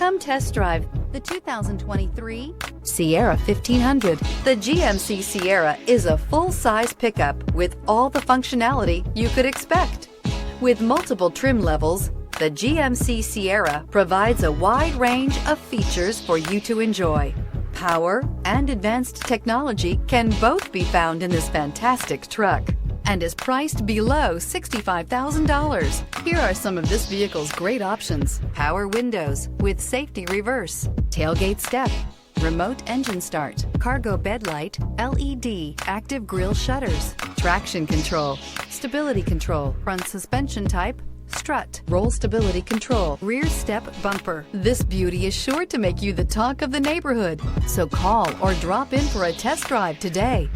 Come test drive the 2023 Sierra 1500. The GMC Sierra is a full-size pickup with all the functionality you could expect. With multiple trim levels, the GMC Sierra provides a wide range of features for you to enjoy. Power and advanced technology can both be found in this fantastic truck and is priced below $65,000. Here are some of this vehicle's great options: power windows with safety reverse, tailgate step, remote engine start, cargo bed light, LED, active grille shutters, traction control, stability control, front suspension type, strut, roll stability control, rear step bumper. This beauty is sure to make you the talk of the neighborhood. So call or drop in for a test drive today.